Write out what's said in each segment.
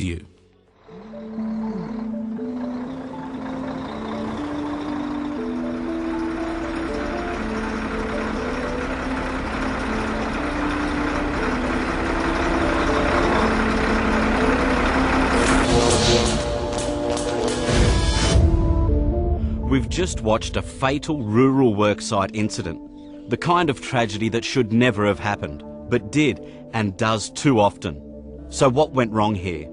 you. We've just watched a fatal rural worksite incident, the kind of tragedy that should never have happened, but did and does too often. So what went wrong here?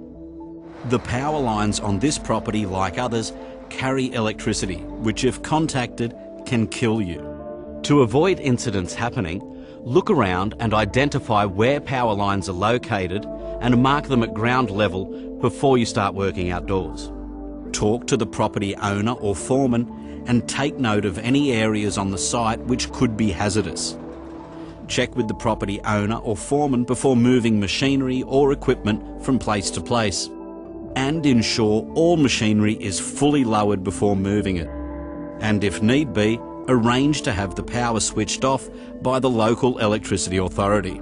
The power lines on this property, like others, carry electricity, which if contacted, can kill you. To avoid incidents happening, look around and identify where power lines are located and mark them at ground level before you start working outdoors. Talk to the property owner or foreman and take note of any areas on the site which could be hazardous. Check with the property owner or foreman before moving machinery or equipment from place to place. And ensure all machinery is fully lowered before moving it. And if need be, arrange to have the power switched off by the local electricity authority.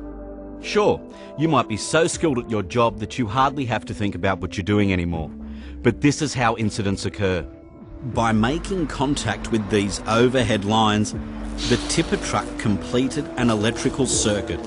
Sure, you might be so skilled at your job that you hardly have to think about what you're doing anymore. But this is how incidents occur. By making contact with these overhead lines, the tipper truck completed an electrical circuit,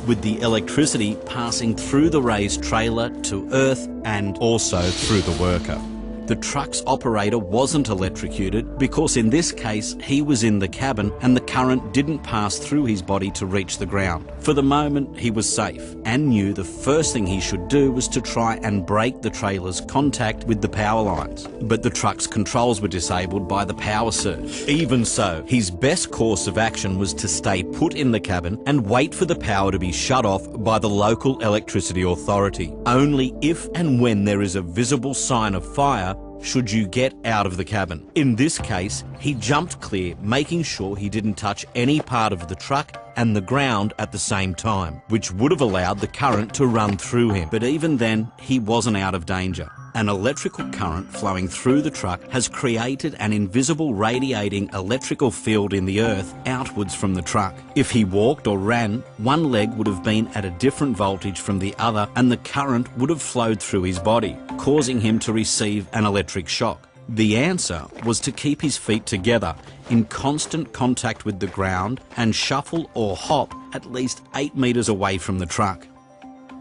with the electricity passing through the raised trailer to earth and also through the worker. The truck's operator wasn't electrocuted because in this case he was in the cabin and the current didn't pass through his body to reach the ground. For the moment he was safe and knew the first thing he should do was to try and break the trailer's contact with the power lines. But the truck's controls were disabled by the power surge. Even so, his best course of action was to stay put in the cabin and wait for the power to be shut off by the local electricity authority. Only if and when there is a visible sign of fire should you get out of the cabin. In this case, he jumped clear, making sure he didn't touch any part of the truck and the ground at the same time, which would have allowed the current to run through him. But even then, he wasn't out of danger. An electrical current flowing through the truck has created an invisible radiating electrical field in the earth outwards from the truck. If he walked or ran, one leg would have been at a different voltage from the other and the current would have flowed through his body, causing him to receive an electric shock. The answer was to keep his feet together in constant contact with the ground and shuffle or hop at least 8 metres away from the truck.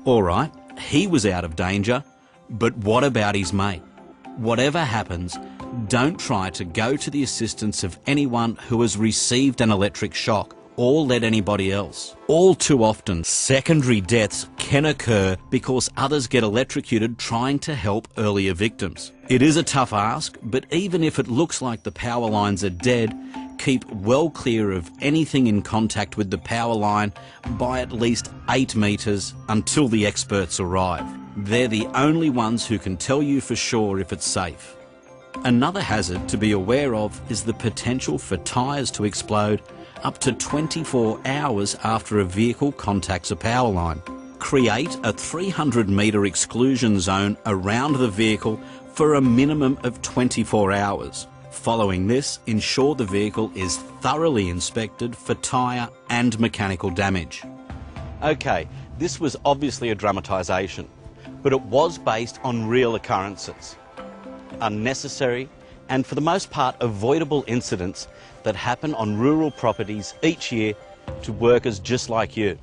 All right, he was out of danger. But what about his mate? Whatever happens, don't try to go to the assistance of anyone who has received an electric shock or let anybody else. All too often, secondary deaths can occur because others get electrocuted trying to help earlier victims. It is a tough ask, but even if it looks like the power lines are dead, keep well clear of anything in contact with the power line by at least 8 metres until the experts arrive. They're the only ones who can tell you for sure if it's safe. Another hazard to be aware of is the potential for tyres to explode up to 24 hours after a vehicle contacts a power line. Create a 300-metre exclusion zone around the vehicle for a minimum of 24 hours. Following this, ensure the vehicle is thoroughly inspected for tyre and mechanical damage. Okay, this was obviously a dramatisation, but it was based on real occurrences. Unnecessary and for the most part avoidable incidents that happen on rural properties each year to workers just like you.